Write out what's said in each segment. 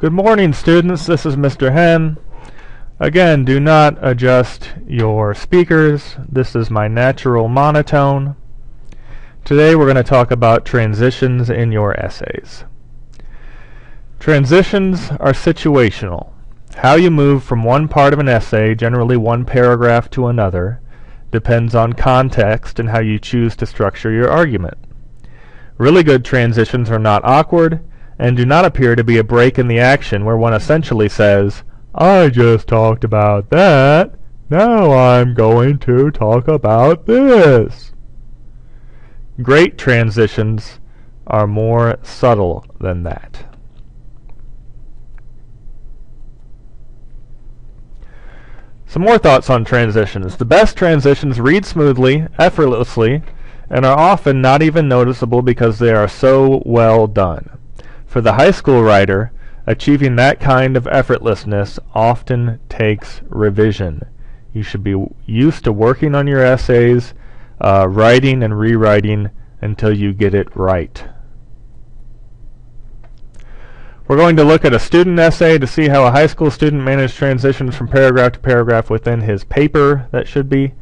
Good morning, students. This is Mr. Hen. Again, do not adjust your speakers. This is my natural monotone. Today we're going to talk about transitions in your essays. Transitions are situational. How you move from one part of an essay, generally one paragraph, to another, depends on context and how you choose to structure your argument. Really good transitions are not awkward and do not appear to be a break in the action where one essentially says, I just talked about that, now I'm going to talk about this. Great transitions are more subtle than that. Some more thoughts on transitions. The best transitions read smoothly, effortlessly, and are often not even noticeable because they are so well done. For the high school writer, achieving that kind of effortlessness often takes revision. You should be used to working on your essays, writing and rewriting until you get it right. We're going to look at a student essay to see how a high school student managed transitions from paragraph to paragraph within his paper, that should be.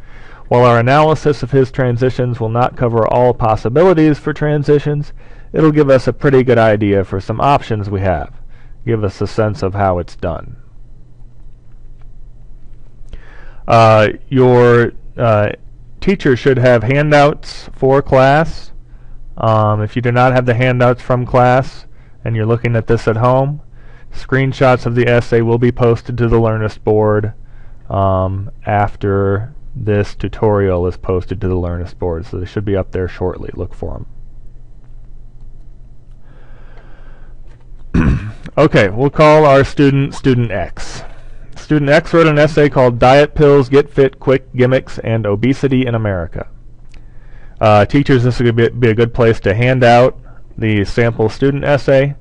While our analysis of his transitions will not cover all possibilities for transitions, it'll give us a pretty good idea for some options we have. Give us a sense of how it's done. Your teacher should have handouts for class. If you do not have the handouts from class and you're looking at this at home, screenshots of the essay will be posted to the Learnist board after this tutorial is posted to the Learnist board, so they should be up there shortly. Look for them. Okay, we'll call our student Student X. Student X wrote an essay called Diet Pills, Get Fit, Quick Gimmicks, and Obesity in America. Teachers, this would be a good place to hand out the sample student essay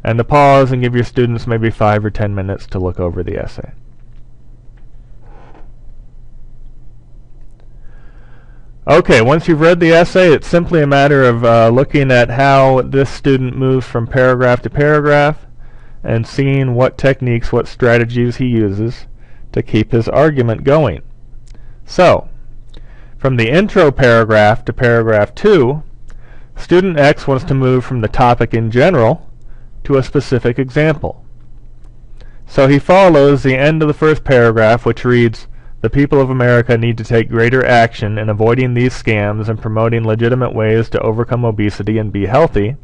and to pause and give your students maybe 5 or 10 minutes to look over the essay. Okay, once you've read the essay, it's simply a matter of looking at how this student moves from paragraph to paragraph and seeing what techniques, what strategies he uses to keep his argument going. So, from the intro paragraph to paragraph 2, student X wants to move from the topic in general to a specific example. So he follows the end of the first paragraph, which reads, the people of America need to take greater action in avoiding these scams and promoting legitimate ways to overcome obesity and be healthy,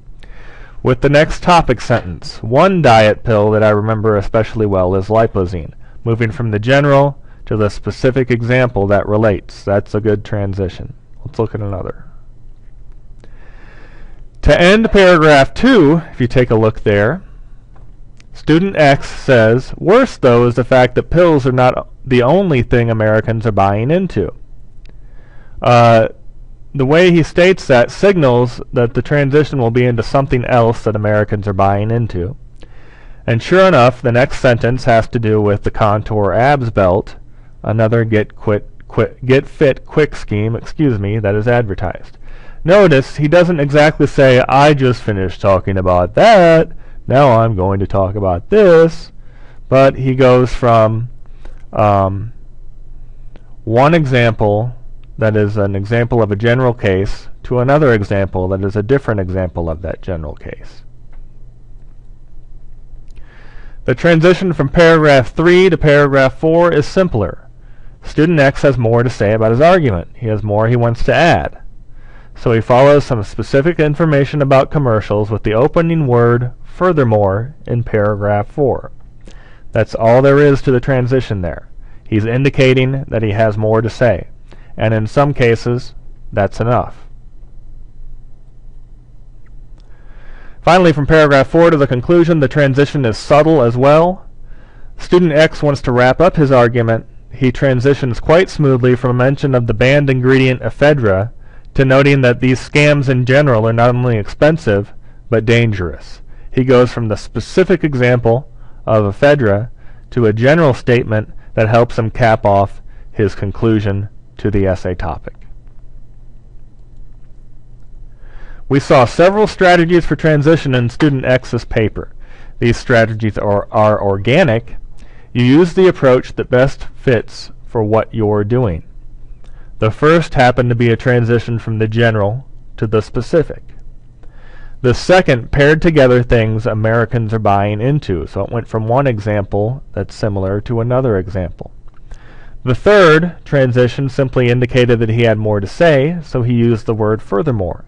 with the next topic sentence. One diet pill that I remember especially well is lipozene, moving from the general to the specific example that relates. That's a good transition. Let's look at another. To end paragraph 2, if you take a look there, student X says, worse though is the fact that pills are not the only thing Americans are buying into. The way he states that signals that the transition will be into something else that Americans are buying into. And sure enough, the next sentence has to do with the Contour Abs Belt, another get fit quick scheme, that is advertised. Notice he doesn't exactly say, I just finished talking about that, now I'm going to talk about this, but he goes from one example that is an example of a general case to another example that is a different example of that general case. The transition from paragraph 3 to paragraph 4 is simpler. Student X has more to say about his argument. He has more he wants to add. So he follows some specific information about commercials with the opening word, furthermore, in paragraph 4. That's all there is to the transition there. He's indicating that he has more to say. And in some cases, that's enough. Finally, from paragraph 4 to the conclusion, the transition is subtle as well. Student X wants to wrap up his argument. He transitions quite smoothly from a mention of the banned ingredient ephedra to noting that these scams in general are not only expensive, but dangerous. He goes from the specific example of ephedra to a general statement that helps him cap off his conclusion to the essay topic. We saw several strategies for transition in student X's paper. these strategies are organic, you use the approach that best fits for what you're doing. The first happened to be a transition from the general to the specific. The second paired together things Americans are buying into, so it went from one example that's similar to another example. The third transition simply indicated that he had more to say, so he used the word furthermore.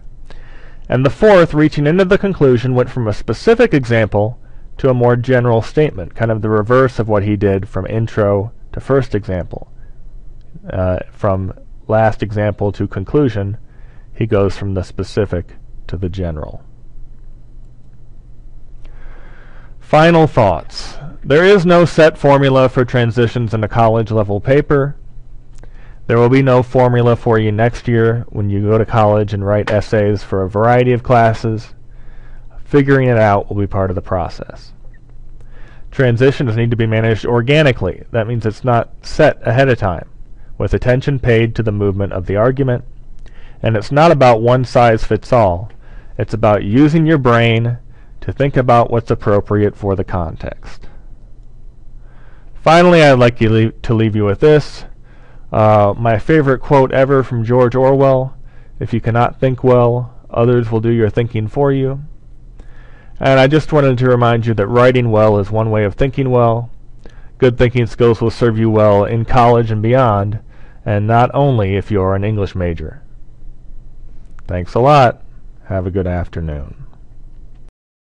And the fourth, reaching into the conclusion, went from a specific example to a more general statement, kind of the reverse of what he did from intro to first example. From last example to conclusion, he goes from the specific to the general. Final thoughts. There is no set formula for transitions in a college-level paper. There will be no formula for you next year when you go to college and write essays for a variety of classes. Figuring it out will be part of the process. Transitions need to be managed organically. That means it's not set ahead of time, with attention paid to the movement of the argument. And it's not about one size fits all. It's about using your brain to think about what's appropriate for the context. Finally, I'd like to leave you with this. My favorite quote ever from George Orwell: "If you cannot think well, others will do your thinking for you." And I just wanted to remind you that writing well is one way of thinking well. Good thinking skills will serve you well in college and beyond, and not only if you're an English major. Thanks a lot. Have a good afternoon.